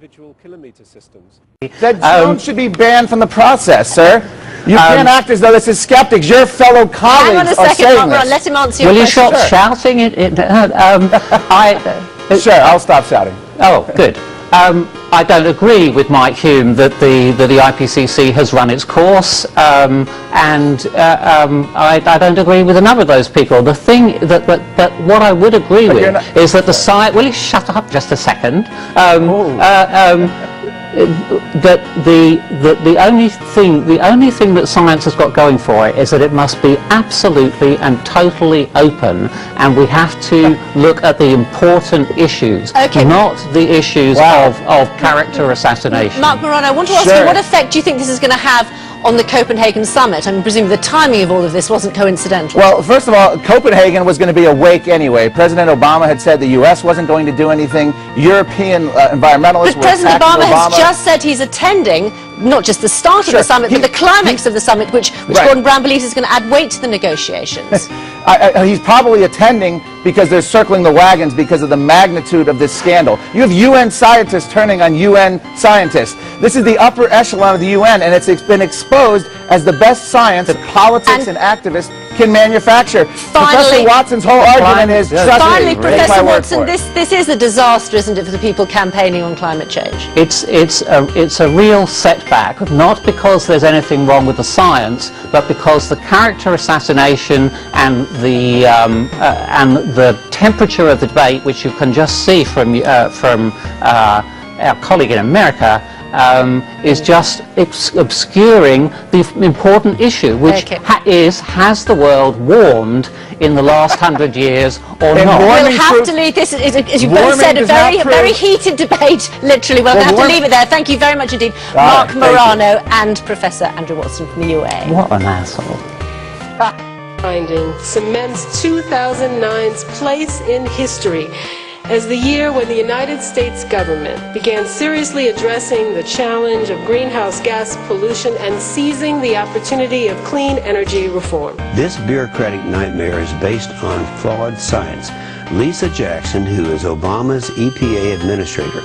individual kilometer systems. That drones should be banned from the process, sir. You can't act as though this is skeptics. Your fellow colleagues Hang on a second, Mark, let him answer your question. Will you stop shouting? Sure, I'll stop shouting. Oh, good. I don't agree with Mike Hume that the IPCC has run its course, and I don't agree with a number of those people. The thing that, but what I would agree with is that the science. Will you shut up just a second? That the only thing that science has got going for it is that it must be absolutely and totally open, and we have to look at the important issues, not the issues of character assassination. Mark Morano, I want to ask you, what effect do you think this is going to have on the Copenhagen summit? I mean, presumably the timing of all of this wasn't coincidental. Well, first of all, Copenhagen was going to be a wake anyway. President Obama had said the U.S. wasn't going to do anything. European environmentalists were attacking Obama. But President Obama has just said he's attending not just the start of the summit, but the climax of the summit, which Gordon Brown believes is going to add weight to the negotiations. He's probably attending because they're circling the wagons because of the magnitude of this scandal. You have UN scientists turning on UN scientists. This is the upper echelon of the UN, and it's been exposed as the best science that politics and activists can manufacture. Professor Watson's whole argument is, finally, Professor Watson, this is a disaster, isn't it, for the people campaigning on climate change? It's a real setback, not because there's anything wrong with the science, but because the character assassination and the temperature of the debate, which you can just see from our colleague in America, is just obscuring the important issue, which has the world warmed in the last 100 years or not? We'll have to leave this, as you both said, a very heated debate, literally. We'll have to leave it there. Thank you very much indeed, Mark Morano and Professor Andrew Watson from the UA. What an asshole. Finding cements 2009's place in history as the year when the United States government began seriously addressing the challenge of greenhouse gas pollution and seizing the opportunity of clean energy reform. This bureaucratic nightmare is based on flawed science. Lisa Jackson, who is Obama's EPA administrator,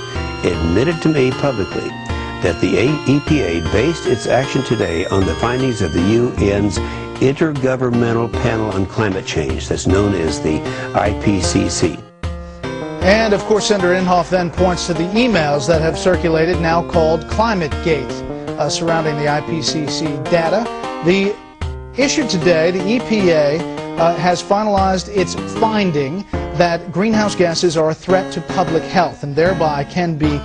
admitted to me publicly that the EPA based its action today on the findings of the UN's Intergovernmental Panel on Climate Change, that's known as the IPCC. And of course, Senator Inhofe then points to the emails that have circulated, now called Climategate, surrounding the IPCC data. The issue today, the EPA has finalized its finding that greenhouse gases are a threat to public health and thereby can be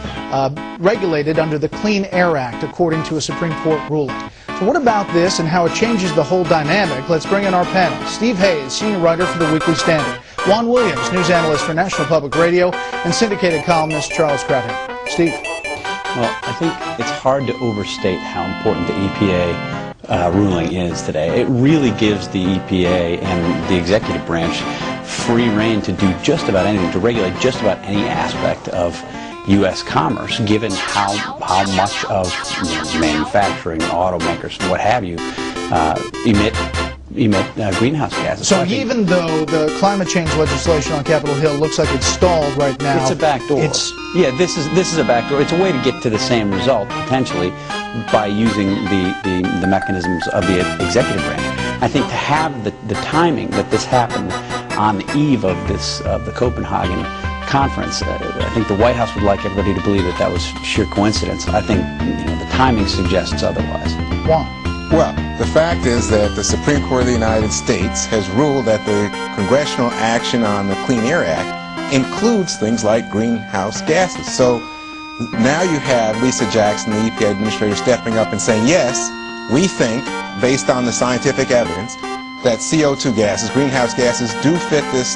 regulated under the Clean Air Act, according to a Supreme Court ruling. So what about this and how it changes the whole dynamic? Let's bring in our panel. Steve Hayes, senior writer for the Weekly Standard. Juan Williams, news analyst for National Public Radio, and syndicated columnist Charles Kraft. Steve. Well, I think it's hard to overstate how important the EPA ruling is today. It really gives the EPA and the executive branch free rein to do just about anything, to regulate just about any aspect of U.S. commerce, given how much of manufacturing, automakers, and what have you, emit greenhouse gases. So even though the climate change legislation on Capitol Hill looks like it's stalled right now, it's a backdoor. Yeah, this is a backdoor. It's a way to get to the same result potentially by using the mechanisms of the executive branch. I think to have the timing that this happened on the eve of the Copenhagen conference, I think the White House would like everybody to believe that was sheer coincidence. I think the timing suggests otherwise. Why? Well, the fact is that the Supreme Court of the United States has ruled that the congressional action on the Clean Air Act includes things like greenhouse gases. So now you have Lisa Jackson, the EPA administrator, stepping up and saying, yes, we think, based on the scientific evidence, that CO2 gases, greenhouse gases, do fit this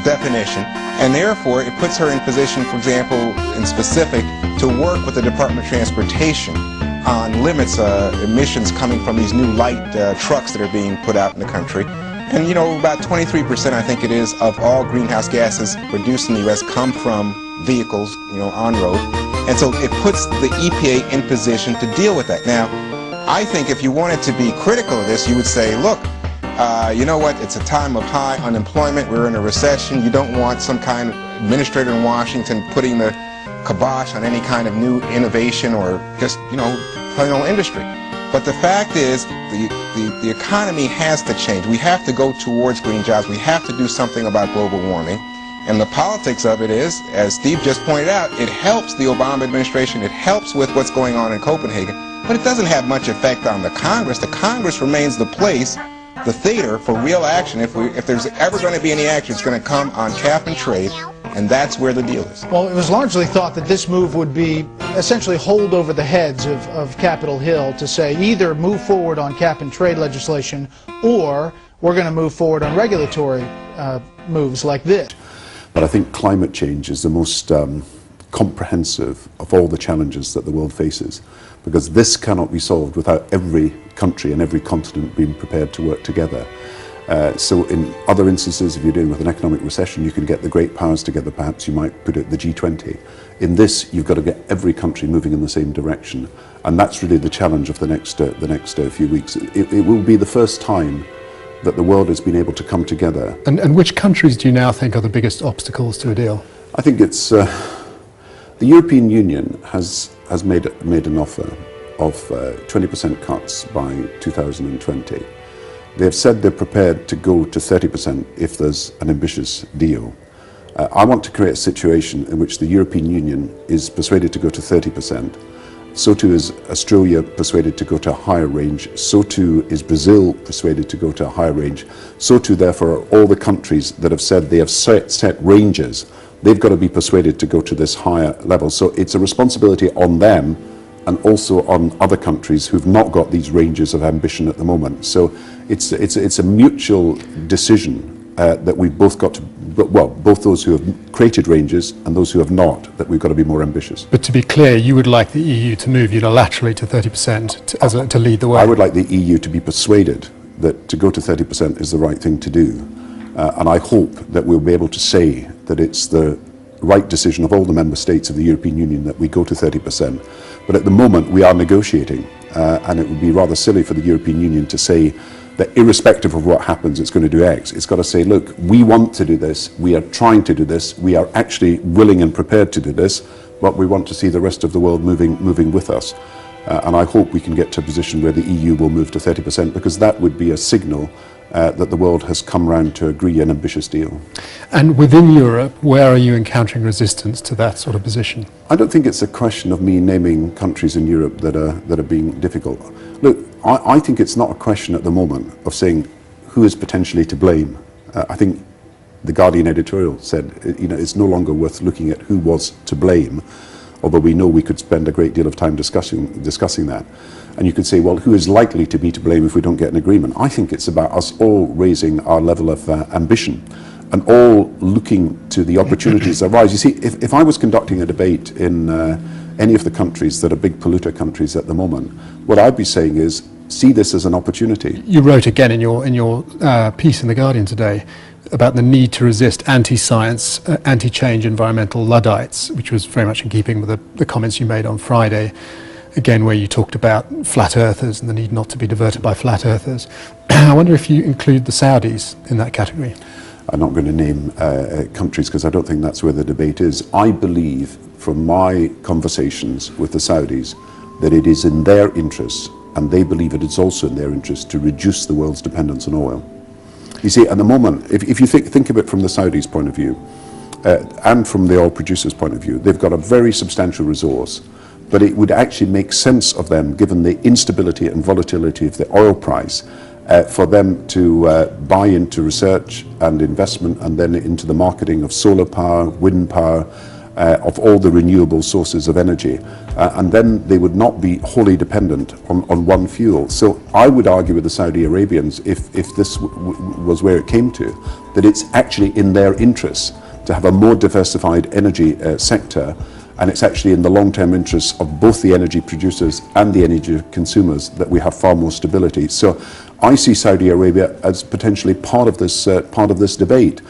definition, and therefore it puts her in position, for example, in specific, to work with the Department of Transportation on limits, emissions coming from these new light trucks that are being put out in the country. And about 23%, I think it is, of all greenhouse gases produced in the U.S. come from vehicles, on road. And so it puts the EPA in position to deal with that. Now, I think if you wanted to be critical of this, you would say, look, you know what, it's a time of high unemployment, we're in a recession, you don't want some kind of administrator in Washington putting the kibosh on any kind of new innovation or just, plain old industry. But the fact is, the economy has to change. We have to go towards green jobs. We have to do something about global warming. And the politics of it is, as Steve just pointed out, it helps the Obama administration. It helps with what's going on in Copenhagen. But it doesn't have much effect on the Congress. The Congress remains the place, the theater for real action. If there's ever going to be any action, it's going to come on cap and trade. And that's where the deal is. Well, it was largely thought that this move would be essentially hold over the heads of Capitol Hill to say either move forward on cap and trade legislation or we're going to move forward on regulatory moves like this. But I think climate change is the most comprehensive of all the challenges that the world faces, because this cannot be solved without every country and every continent being prepared to work together. So in other instances, if you're dealing with an economic recession, you can get the great powers together, perhaps you might put it the G20. In this, you've got to get every country moving in the same direction. And that's really the challenge of the next few weeks. It will be the first time that the world has been able to come together. And which countries do you now think are the biggest obstacles to a deal? I think it's the European Union has made an offer of 20% cuts by 2020. They have said they're prepared to go to 30% if there's an ambitious deal. I want to create a situation in which the European Union is persuaded to go to 30%. So too is Australia persuaded to go to a higher range. So too is Brazil persuaded to go to a higher range. So too, therefore, are all the countries that have said they have set ranges. They've got to be persuaded to go to this higher level. So it's a responsibility on them and also on other countries who've not got these ranges of ambition at the moment. So it's a mutual decision that we've both got to, well, both those who have created ranges and those who have not, that we've got to be more ambitious. But to be clear, you would like the EU to move unilaterally to 30% to lead the way? I would like the EU to be persuaded that to go to 30% is the right thing to do. And I hope that we'll be able to say that it's the right decision of all the member states of the European Union that we go to 30%. But at the moment we are negotiating, and it would be rather silly for the European Union to say that irrespective of what happens, it's going to do X. It's got to say, look, we want to do this, we are trying to do this, we are actually willing and prepared to do this, but we want to see the rest of the world moving with us. And I hope we can get to a position where the EU will move to 30%, because that would be a signal that the world has come round to agree an ambitious deal. And within Europe, where are you encountering resistance to that sort of position? I don't think it's a question of me naming countries in Europe that are being difficult. Look, I think it's not a question at the moment of saying who is potentially to blame. I think the Guardian editorial said, it's no longer worth looking at who was to blame, although we know we could spend a great deal of time discussing that. And you could say, well, who is likely to be to blame if we don't get an agreement? I think it's about us all raising our level of ambition and all looking to the opportunities that arise. You see, if I was conducting a debate in any of the countries that are big polluter countries at the moment, what I'd be saying is, see this as an opportunity. You wrote again in your piece in The Guardian today about the need to resist anti-science, anti-change environmental Luddites, which was very much in keeping with the comments you made on Friday, again where you talked about flat earthers and the need not to be diverted by flat earthers. I wonder if you include the Saudis in that category. I'm not going to name countries because I don't think that's where the debate is. I believe from my conversations with the Saudis that it is in their interests, and they believe it is also in their interest, to reduce the world's dependence on oil. You see, at the moment, if you think of it from the Saudis' point of view, and from the oil producers' point of view, they've got a very substantial resource, but it would actually make sense of them, given the instability and volatility of the oil price, for them to buy into research and investment and then into the marketing of solar power, wind power, of all the renewable sources of energy, and then they would not be wholly dependent on one fuel. So I would argue with the Saudi Arabians, if this was where it came to, that it's actually in their interests to have a more diversified energy sector, and it's actually in the long-term interests of both the energy producers and the energy consumers that we have far more stability. So I see Saudi Arabia as potentially part of this debate.